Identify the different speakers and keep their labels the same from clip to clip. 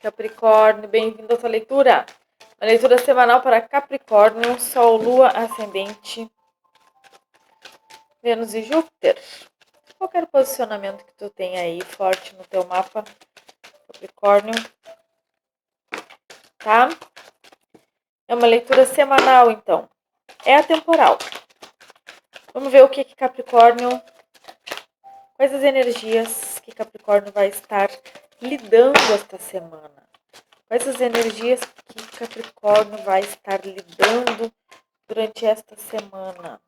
Speaker 1: Capricórnio, bem-vindo à tua leitura. Uma leitura semanal para Capricórnio, Sol, Lua, Ascendente, Vênus e Júpiter. Qualquer posicionamento que tu tenha aí forte no teu mapa, Capricórnio, tá? É uma leitura semanal, então. É atemporal. Vamos ver o que Capricórnio, quais as energias que Capricórnio vai estar lidando esta semana. Quais as energias que Capricórnio vai estar lidando durante esta semana?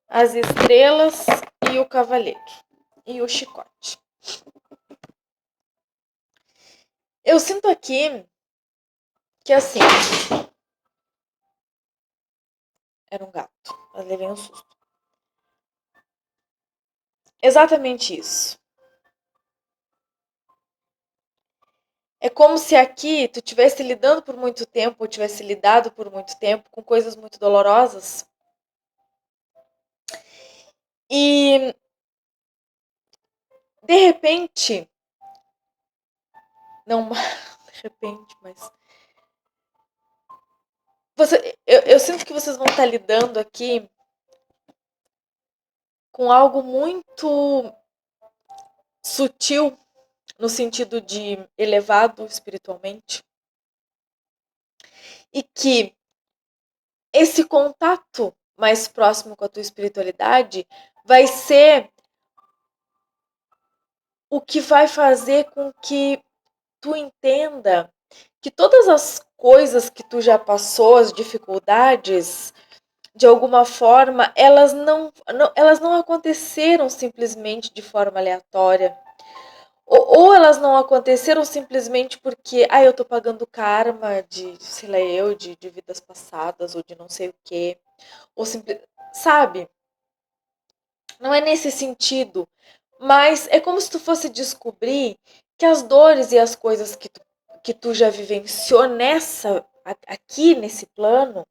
Speaker 1: As estrelas e o cavaleiro. E o chicote. Eu sinto aqui que assim... Era um gato. Mas levei um susto. Exatamente isso. É como se aqui tu estivesse lidando por muito tempo, ou tivesse lidado por muito tempo com coisas muito dolorosas. E de repente, não de repente, mas eu sinto que vocês vão estar lidando aqui com algo muito sutil, no sentido de elevado espiritualmente, e que esse contato mais próximo com a tua espiritualidade vai ser o que vai fazer com que tu entenda que todas as coisas que tu já passou, as dificuldades, de alguma forma, elas não aconteceram simplesmente de forma aleatória. Ou elas não aconteceram simplesmente porque, eu tô pagando karma de, sei lá, de vidas passadas, ou de não sei o quê. Ou sabe? Não é nesse sentido. Mas é como se tu fosse descobrir que as dores e as coisas que tu já vivenciou aqui nesse plano,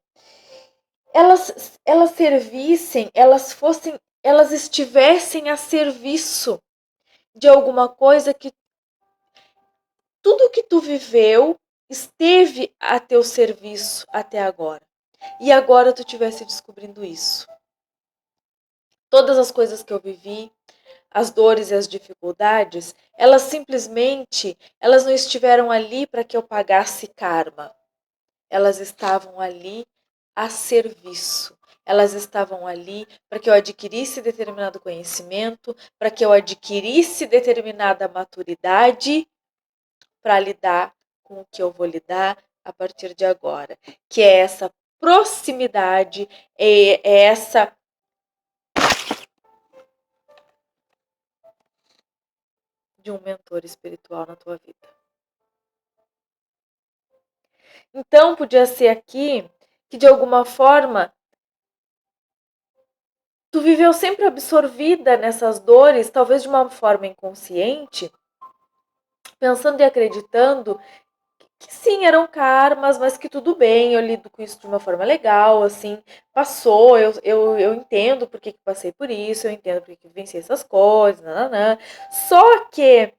Speaker 1: elas servissem, elas estivessem a serviço de alguma coisa que tudo que tu viveu esteve a teu serviço até agora. E agora tu estivesse descobrindo isso. Todas as coisas que eu vivi, as dores e as dificuldades, elas não estiveram ali para que eu pagasse karma. Elas estavam ali a serviço. Elas estavam ali para que eu adquirisse determinado conhecimento, para que eu adquirisse determinada maturidade para lidar com o que eu vou lidar a partir de agora. Que é essa proximidade, é essa de um mentor espiritual na tua vida. Então, podia ser aqui que, de alguma forma, tu viveu sempre absorvida nessas dores, talvez de uma forma inconsciente, pensando e acreditando que sim, eram karmas, mas que tudo bem, eu lido com isso de uma forma legal, assim, passou, eu entendo por que passei por isso, eu entendo por que venci essas coisas, nananã. Só que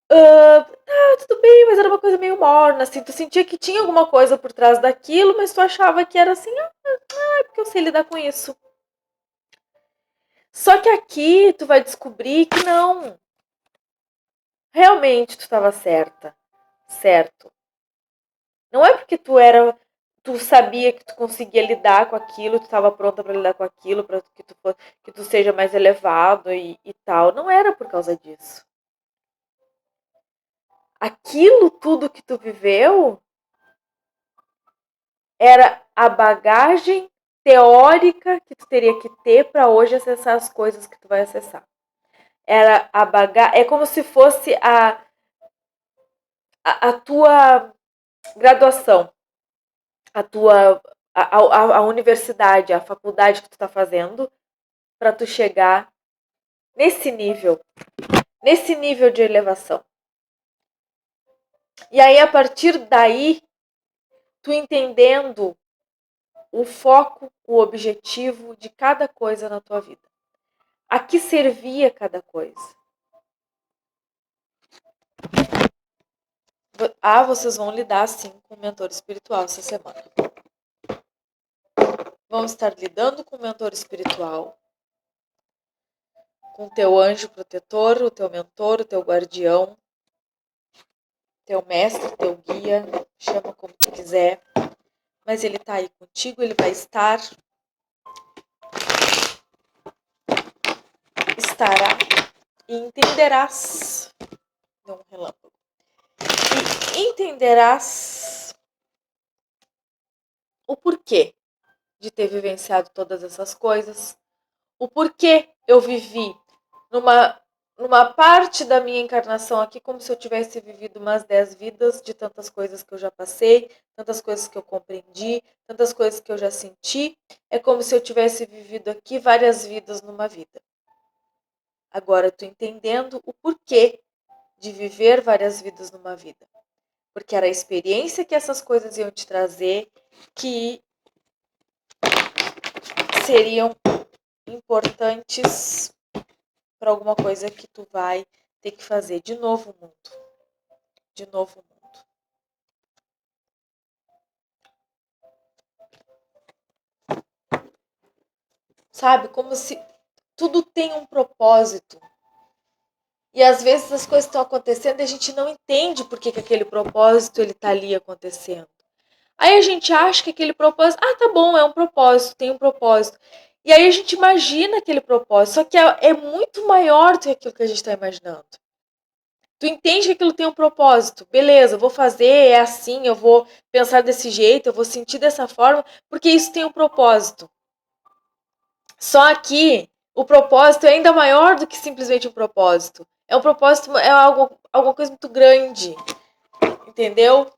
Speaker 1: tudo bem, mas era uma coisa meio morna, assim, tu sentia que tinha alguma coisa por trás daquilo, mas tu achava que era assim, é porque eu sei lidar com isso. Só que aqui tu vai descobrir que não. Realmente tu estava certo. Não é porque tu sabia que tu conseguia lidar com aquilo, tu estava pronta para lidar com aquilo, para que tu seja mais elevado e tal. Não era por causa disso. Aquilo tudo que tu viveu era a bagagem teórica que tu teria que ter para hoje acessar as coisas que tu vai acessar. Era a bagagem, é como se fosse a tua graduação, a universidade, a faculdade que tu está fazendo, para tu chegar nesse nível de elevação. E aí, a partir daí, tu entendendo o foco, o objetivo de cada coisa na tua vida. A que servia cada coisa? Vocês vão lidar sim com o mentor espiritual essa semana. Vão estar lidando com o mentor espiritual, com o teu anjo protetor, o teu mentor, o teu guardião, teu mestre, teu guia, chama como tu quiser. Mas ele tá aí contigo, ele vai estará e entenderás, não um relâmpago, e entenderás o porquê de ter vivenciado todas essas coisas, o porquê eu vivi numa parte da minha encarnação aqui como se eu tivesse vivido umas 10 vidas de tantas coisas que eu já passei, tantas coisas que eu compreendi, tantas coisas que eu já senti. É como se eu tivesse vivido aqui várias vidas numa vida. Agora eu tô entendendo o porquê de viver várias vidas numa vida. Porque era a experiência que essas coisas iam te trazer que seriam importantes para alguma coisa que tu vai ter que fazer de novo o mundo. De novo o mundo. Sabe? Como se tudo tem um propósito. E às vezes as coisas estão acontecendo e a gente não entende por que aquele propósito ele tá ali acontecendo. Aí a gente acha que aquele propósito, tá bom, é um propósito, tem um propósito. E aí a gente imagina aquele propósito, só que é muito maior do que aquilo que a gente está imaginando. Tu entende que aquilo tem um propósito, beleza, eu vou fazer, é assim, eu vou pensar desse jeito, eu vou sentir dessa forma, porque isso tem um propósito. Só que o propósito é ainda maior do que simplesmente um propósito. É um propósito, é alguma coisa muito grande, entendeu?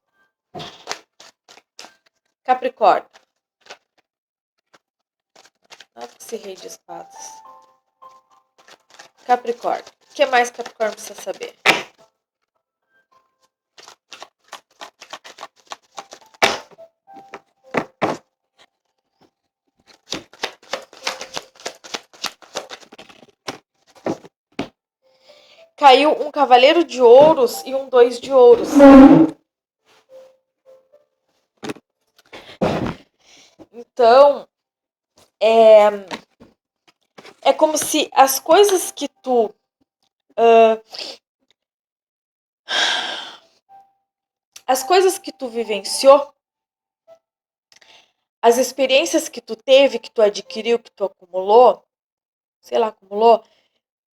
Speaker 1: Capricórnio. Esse rei de espadas. Capricórnio. O que mais Capricórnio precisa saber? Caiu um cavaleiro de ouros e um 2 de ouros. Então, é como se as coisas que tu as coisas que tu vivenciou, as experiências que tu teve, que tu adquiriu, que tu acumulou,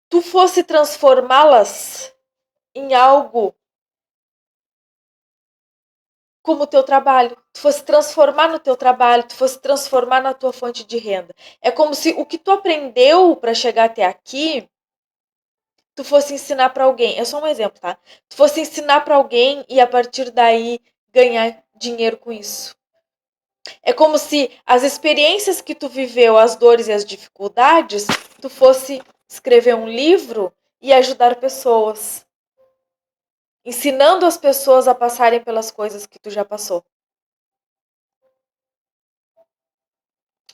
Speaker 1: tu fosse transformá-las em algo como o teu trabalho, tu fosse transformar no teu trabalho, tu fosse transformar na tua fonte de renda. É como se o que tu aprendeu para chegar até aqui, tu fosse ensinar para alguém. É só um exemplo, tá? Tu fosse ensinar para alguém e a partir daí ganhar dinheiro com isso. É como se as experiências que tu viveu, as dores e as dificuldades, tu fosse escrever um livro e ajudar pessoas. Ensinando as pessoas a passarem pelas coisas que tu já passou.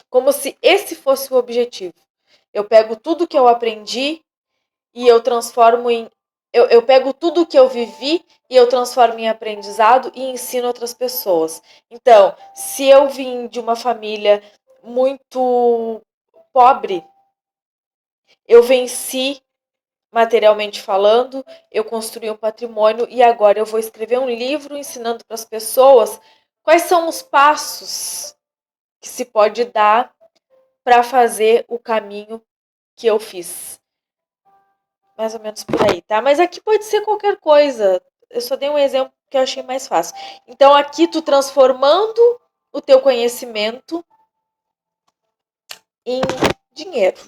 Speaker 1: Como se esse fosse o objetivo. Eu pego tudo que eu aprendi e eu transformo em. Eu pego tudo que eu vivi e eu transformo em aprendizado e ensino outras pessoas. Então, se eu vim de uma família muito pobre, eu venci materialmente falando, eu construí um patrimônio e agora eu vou escrever um livro ensinando para as pessoas quais são os passos que se pode dar para fazer o caminho que eu fiz. Mais ou menos por aí, tá? Mas aqui pode ser qualquer coisa. Eu só dei um exemplo que eu achei mais fácil. Então aqui tu transformando o teu conhecimento em dinheiro.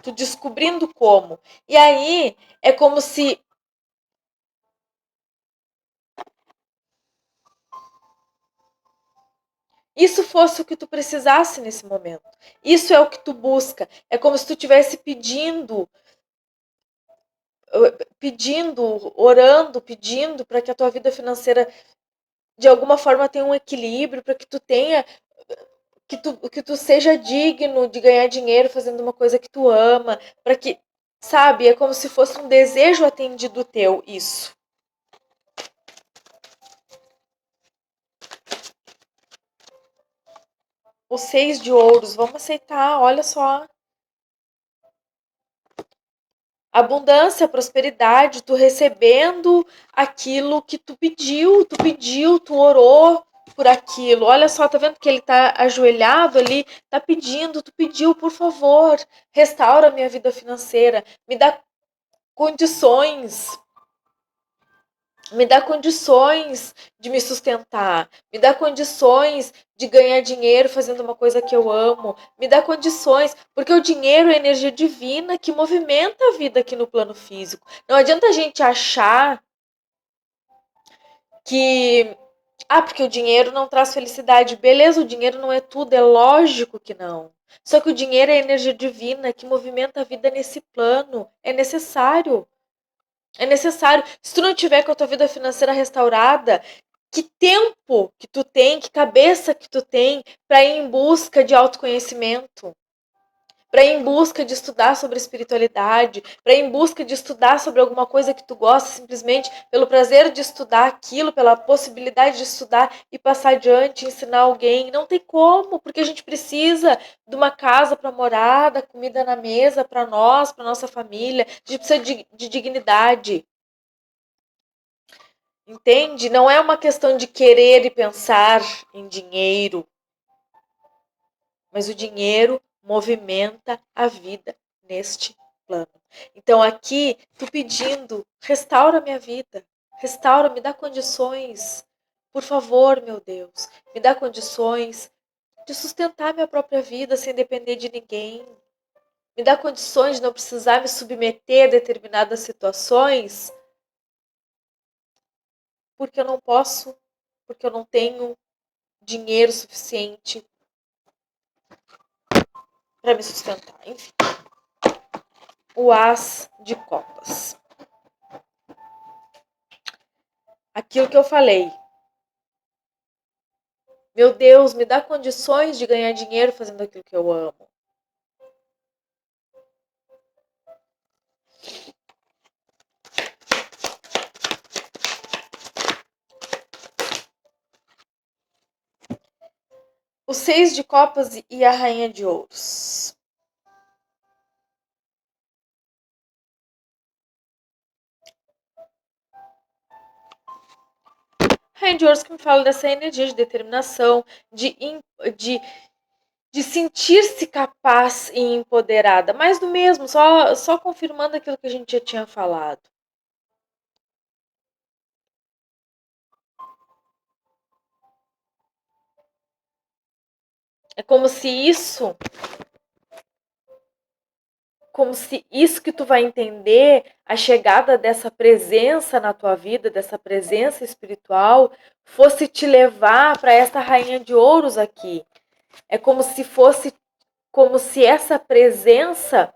Speaker 1: Tu descobrindo como. E aí é como se isso fosse o que tu precisasse nesse momento. Isso é o que tu busca. É como se tu estivesse pedindo, orando, pedindo para que a tua vida financeira de alguma forma tenha um equilíbrio, para que tu tenha que tu seja digno de ganhar dinheiro fazendo uma coisa que tu ama, para que, sabe, é como se fosse um desejo atendido teu, isso. Os 6 de ouros, vamos aceitar, olha só. Abundância, prosperidade, tu recebendo aquilo que tu pediu, tu orou por aquilo. Olha só, tá vendo que ele tá ajoelhado ali, tá pedindo, tu pediu, por favor, restaura minha vida financeira, me dá condições, me dá condições de me sustentar, me dá condições de ganhar dinheiro fazendo uma coisa que eu amo, me dá condições, porque o dinheiro é energia divina que movimenta a vida aqui no plano físico. Não adianta a gente achar que porque o dinheiro não traz felicidade. Beleza, o dinheiro não é tudo, é lógico que não. Só que o dinheiro é energia divina que movimenta a vida nesse plano, é necessário. É necessário. Se tu não tiver com a tua vida financeira restaurada, que tempo que tu tem, que cabeça que tu tem para ir em busca de autoconhecimento, para ir em busca de estudar sobre espiritualidade, para ir em busca de estudar sobre alguma coisa que tu gosta, simplesmente pelo prazer de estudar aquilo, pela possibilidade de estudar e passar adiante, ensinar alguém. Não tem como, porque a gente precisa de uma casa para morar, da comida na mesa para nós, para nossa família. A gente precisa de dignidade. Entende? Não é uma questão de querer e pensar em dinheiro, mas o dinheiro movimenta a vida neste plano. Então aqui, tu pedindo, restaura minha vida, restaura, me dá condições, por favor, meu Deus, me dá condições de sustentar minha própria vida sem depender de ninguém. Me dá condições de não precisar me submeter a determinadas situações, porque eu não posso, porque eu não tenho dinheiro suficiente para me sustentar. Enfim, o As de Copas. Aquilo que eu falei. Meu Deus, me dá condições de ganhar dinheiro fazendo aquilo que eu amo. O 6 de Copas e a Rainha de Ouros. Rainha de Ouros que me fala dessa energia de determinação, de, de sentir-se capaz e empoderada. Mais do mesmo, só confirmando aquilo que a gente já tinha falado. É como se isso que tu vai entender, a chegada dessa presença na tua vida, dessa presença espiritual, fosse te levar para essa rainha de ouros aqui. É como se essa presença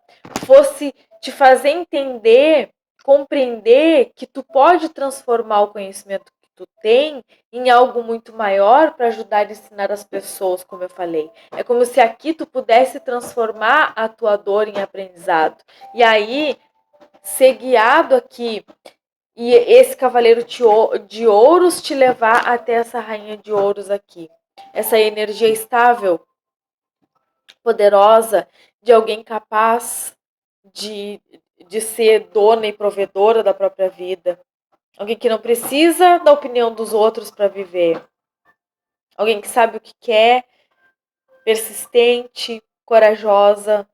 Speaker 1: fosse te fazer entender, compreender que tu pode transformar o conhecimento que tu tem em algo muito maior para ajudar a ensinar as pessoas, como eu falei. É como se aqui tu pudesse transformar a tua dor em aprendizado. E aí, ser guiado aqui e esse cavaleiro de ouros te levar até essa rainha de ouros aqui. Essa energia estável, poderosa, de alguém capaz de, de ser dona e provedora da própria vida. Alguém que não precisa da opinião dos outros para viver. Alguém que sabe o que quer, persistente, corajosa.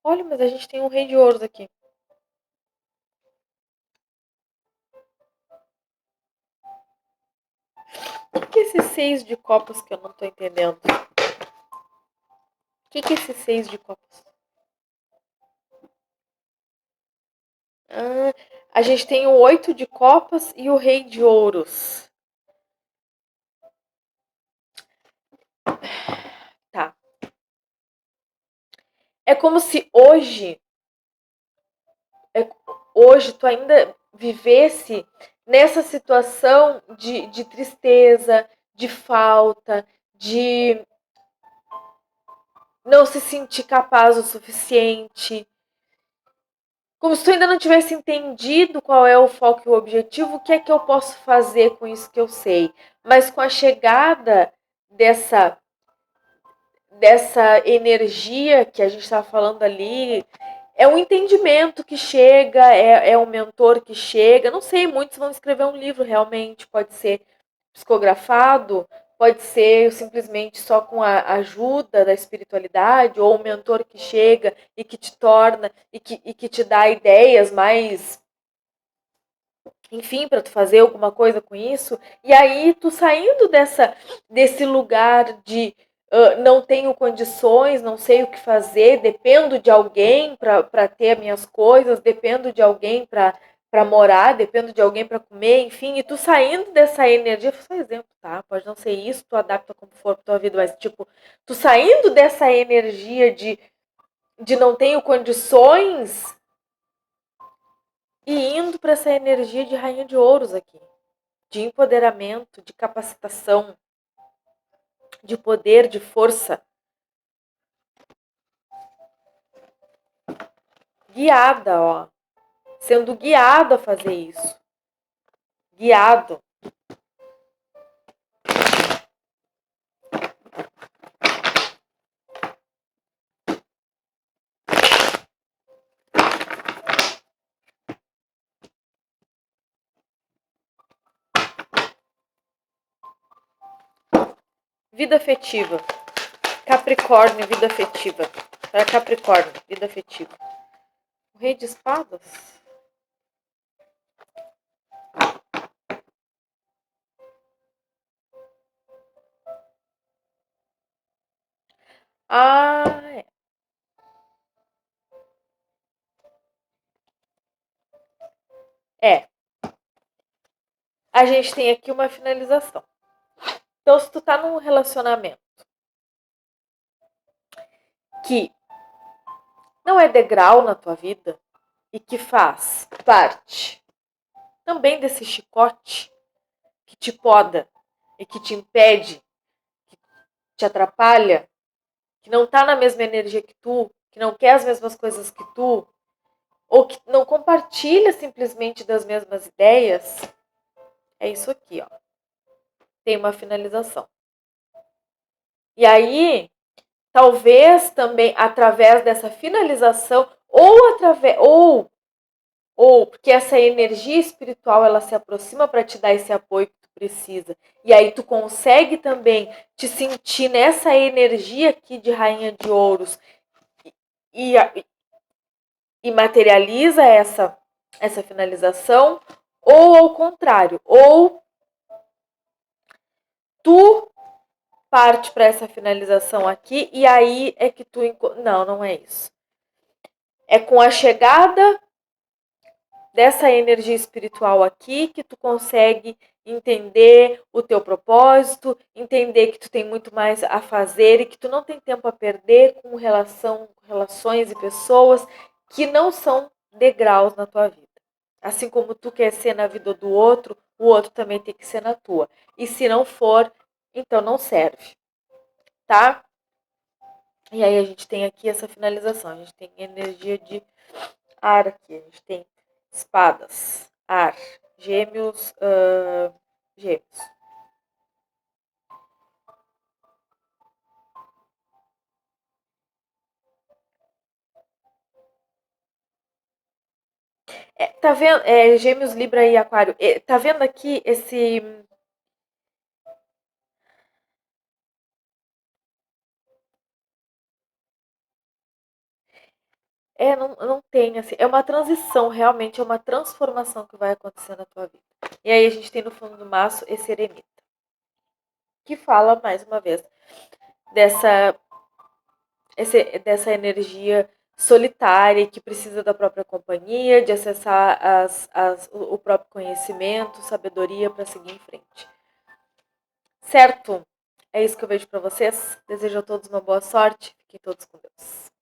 Speaker 1: Olha, mas a gente tem um rei de ouros aqui. O que é esse 6 de Copas que eu não tô entendendo? O que é esse 6 de Copas? Ah, a gente tem o 8 de Copas e o Rei de Ouros. Tá. É como se hoje hoje tu ainda vivesse nessa situação de tristeza, de falta, de não se sentir capaz o suficiente, como se tu ainda não tivesse entendido qual é o foco e o objetivo, o que é que eu posso fazer com isso que eu sei. Mas com a chegada dessa energia que a gente estava falando ali, é um entendimento que chega, é um mentor que chega. Não sei, muitos vão escrever um livro realmente, pode ser psicografado, pode ser simplesmente só com a ajuda da espiritualidade, ou um mentor que chega e que te torna, e que te dá ideias mais, enfim, para tu fazer alguma coisa com isso. E aí tu saindo desse lugar de não tenho condições, não sei o que fazer, dependo de alguém para ter minhas coisas, dependo de alguém para morar, dependo de alguém para comer, enfim, e tu saindo dessa energia, só exemplo, tá? Pode não ser isso, tu adapta como for pra tua vida, mas tipo, tu saindo dessa energia de não tenho condições e indo para essa energia de rainha de ouros aqui, de empoderamento, de capacitação, de poder, de força, guiada, ó, sendo guiado a fazer isso, guiado. Vida afetiva, Capricórnio, vida afetiva, para Capricórnio, vida afetiva. O Rei de Espadas. Ah, é. É. A gente tem aqui uma finalização. Então, se tu tá num relacionamento que não é degrau na tua vida e que faz parte também desse chicote que te poda e que te impede, que te atrapalha, que não tá na mesma energia que não quer as mesmas coisas que tu, ou que não compartilha simplesmente das mesmas ideias, é isso aqui, ó. Tem uma finalização. E aí, talvez também através dessa finalização, ou porque essa energia espiritual ela se aproxima para te dar esse apoio que tu precisa. E aí tu consegue também te sentir nessa energia aqui de rainha de ouros e, e materializa essa finalização, ou ao contrário, ou tu parte para essa finalização aqui e aí é que tu não é isso. É com a chegada dessa energia espiritual aqui que tu consegue entender o teu propósito, entender que tu tem muito mais a fazer e que tu não tem tempo a perder com relações e pessoas que não são degraus na tua vida. Assim como tu quer ser na vida do outro, o outro também tem que ser na tua. E se não for, então não serve, tá? E aí a gente tem aqui essa finalização. A gente tem energia de ar aqui. A gente tem espadas, ar, gêmeos, gêmeos. Tá vendo? Gêmeos, Libra e Aquário. Tá vendo aqui esse. Não tem, assim. É uma transição, realmente, é uma transformação que vai acontecer na tua vida. E aí a gente tem no fundo do maço esse eremita. Que fala, mais uma vez, dessa dessa energia solitária que precisa da própria companhia, de acessar o próprio conhecimento, sabedoria para seguir em frente. Certo? É isso que eu vejo para vocês. Desejo a todos uma boa sorte. Fiquem todos com Deus.